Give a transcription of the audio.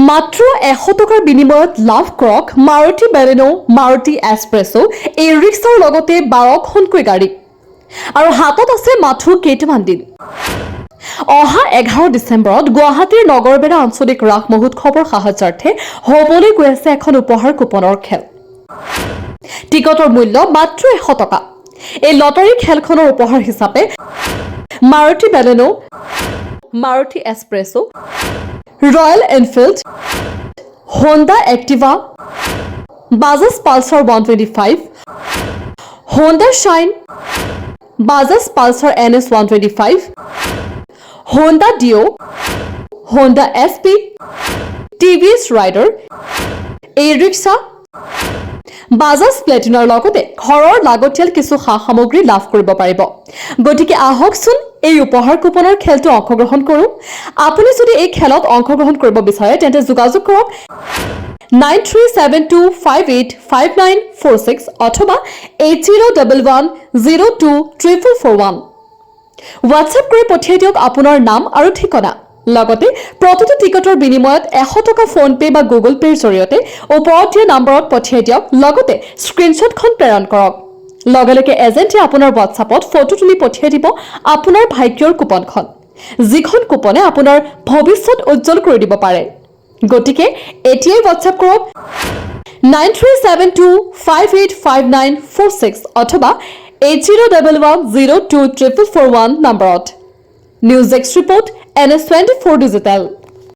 মাত্ৰ 100 টকাৰ বিনিময়ত লাভ কৰক মাৰুতি বেলেনো, মাৰুতি এছপ্ৰেছো, এই ৰিক্সাৰ লগতে 12খনকৈ গাড়ী আৰু হাতত আছে মাথো কেইটামান দিন। অহা 11 ডিচেম্বৰত গুৱাহাটীৰ নগৰবেৰা আঞ্চলিক ৰাস মহোৎসৱৰ সাহায্যাৰ্থে হ'বলৈ গৈ আছে এখন উপহাৰ কুপনৰ খেল। টিকটৰ মূল্য মাত্ৰ 100 টকা। এই লটাৰী খেলখনৰ উপহাৰ হিচাপে Maruti Baleno, Maruti Espresso, Royal Enfield, Honda Activa, Bajaj Pulsar 125, Honda Shine, Bajaj Pulsar NS 125, Honda Dio, Honda SP, TVS Raider, এই ৰিক্সা, বাজাজ প্লেটিনৰ লগতে ঘৰৰ লাগতিয়াল কিছু সা-সামগ্ৰী লাভ কৰিব পাৰিব। গতিকে আহকচোন এই উপহাৰ কুপনৰ খেলটো অংশগ্ৰহণ কৰোঁ। আপুনি যদি এই খেলত অংশগ্ৰহণ কৰিব বিচাৰে তেন্তে যোগাযোগ কৰক 9372585946 অথবা 8011024441। হোৱাটছএপ কৰি পঠিয়াই দিয়ক আপোনাৰ নাম আৰু ঠিকনা। লগতে প্ৰতিটো টিকটৰ বিনিময়ত 100 টকা ফোনপে বা গুগল পেৰ জৰিয়তে ওপৰত দিয়া নম্বৰত পঠিয়াই দিয়ক। লগতে স্ক্ৰীনশ্বটখন প্ৰেৰণ কৰক। লগে লগে এজেণ্টে আপোনাৰ হোৱাটছএপত ফটো তুলি পঠিয়াই দিব আপোনাৰ ভাগ্যৰ কুপনখন, যিখন কুপনে আপোনাৰ ভৱিষ্যত উজ্জ্বল কৰি দিব পাৰে। গতিকে এতিয়াই হোৱাটছএপ কৰক 9372585946 অথবা 8011024441 নম্বৰত। News desk report NS24 digital.